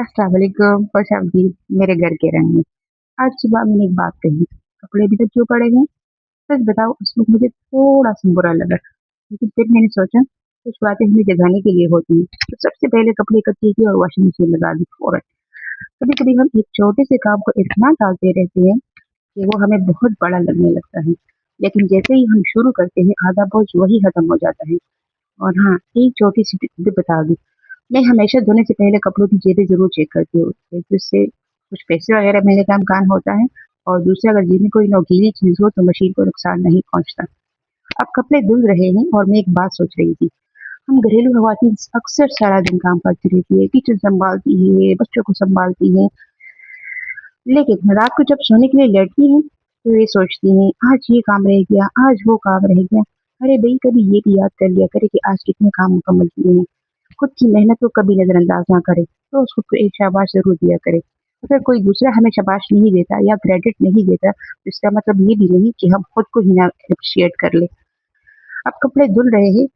अस्सलाम वालेकुम, खुश आमदीद मेरे घर के रंग में। आज सुबह मैंने एक बात कही, कपड़े अभी तक क्यों पड़े हैं? सच बताओ उस वक़्त मुझे थोड़ा-सा बुरा लगा, लेकिन फिर मैंने सोचा कुछ बातें हमें जगाने के लिए होती हैं। तो सबसे पहले कपड़े इकट्ठे किए और वॉशिंग मशीन लगा दी फ़ौरन। कभी-कभी हम एक छोटे से काम को इतना टालते रहते हैं कि वो हमें बहुत बड़ा लगने लगता है। लेकिन जैसे ही हम शुरू करते हैं, आधा बोझ वही खत्म हो जाता है। और हाँ, एक छोटी-सी टिप भी बता दूँ, मैं हमेशा धोने से पहले कपड़ों की जेबें ज़रूर चेक करती हूँ। एक जिससे कुछ पैसे वगैरह मेरे का नुकसान होता है और दूसरा अगर जेब में कोई नोकीली चीज़ हो तो मशीन को नुकसान नहीं पहुँचता। अब कपड़े धुल रहे हैं और मैं एक बात सोच रही थी। हम घरेलू ख़वातीन अक्सर सारा दिन काम करती रहती है, किचन सँभालती है, बच्चों को सँभालती हैं, लेकिन रात को जब सोने के लिए लेटती हैं, तो ये सोचती हैं, आज ये काम रह गया, आज वो काम रह गया। अरे भई, कभी ये भी याद कर लिया करें कि आज कितने काम मुकम्मल किए हैं। खुद की मेहनत को कभी नज़रअंदाज ना करें, तो उसको तो एक शाबाश ज़रूर दिया करें। अगर कोई दूसरा हमें शाबाश नहीं देता या क्रेडिट नहीं देता, तो इसका मतलब ये भी नहीं कि हम खुद को ही ना एप्रिशिएट कर लें। अब कपड़े धुल रहे हैं,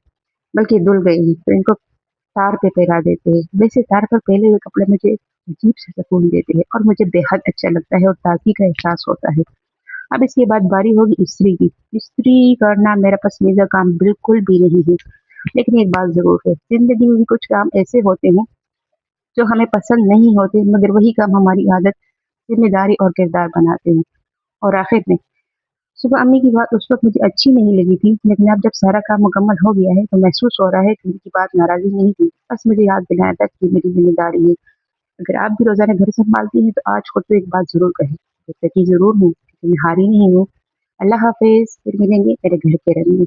बल्कि धुल गए हैं, तो इनको तार पे फैला देते हैं। वैसे तार पर फैले हुए कपड़े मुझे अजीब से सुकून देते हैं और मुझे बेहद अच्छा लगता है और ताज़गी का एहसास होता है। अब इसके बाद बारी होगी इस्त्री की। इस्त्री करना मेरा पसंदीदा काम बिल्कुल भी नहीं है। लेकिन एक बात ज़रूर है, ज़िंदगी में भी कुछ काम ऐसे होते हैं जो हमें पसंद नहीं होते, मगर वही काम हमारी आदत, ज़िम्मेदारी और किरदार बनाते हैं। और आखिर में सुबह अम्मी की बात उस वक़्त मुझे अच्छी नहीं लगी थी, लेकिन अब जब सारा काम मुकम्मल हो गया है, तो महसूस हो रहा है कि उनकी बात नाराज़ी नहीं थी, बस मुझे याद दिलाया था कि ये मेरी ज़िम्मेदारी है। अगर आप भी रोज़ाना घर सँभालती हैं, तो आज खुद को एक बात ज़रूर कहें, जब तक ज़रूर हूँ, कि मैं हारी नहीं हूँ। अल्लाह हाफ़िज़, फिर मिलेंगे मेरे घर के रंग में।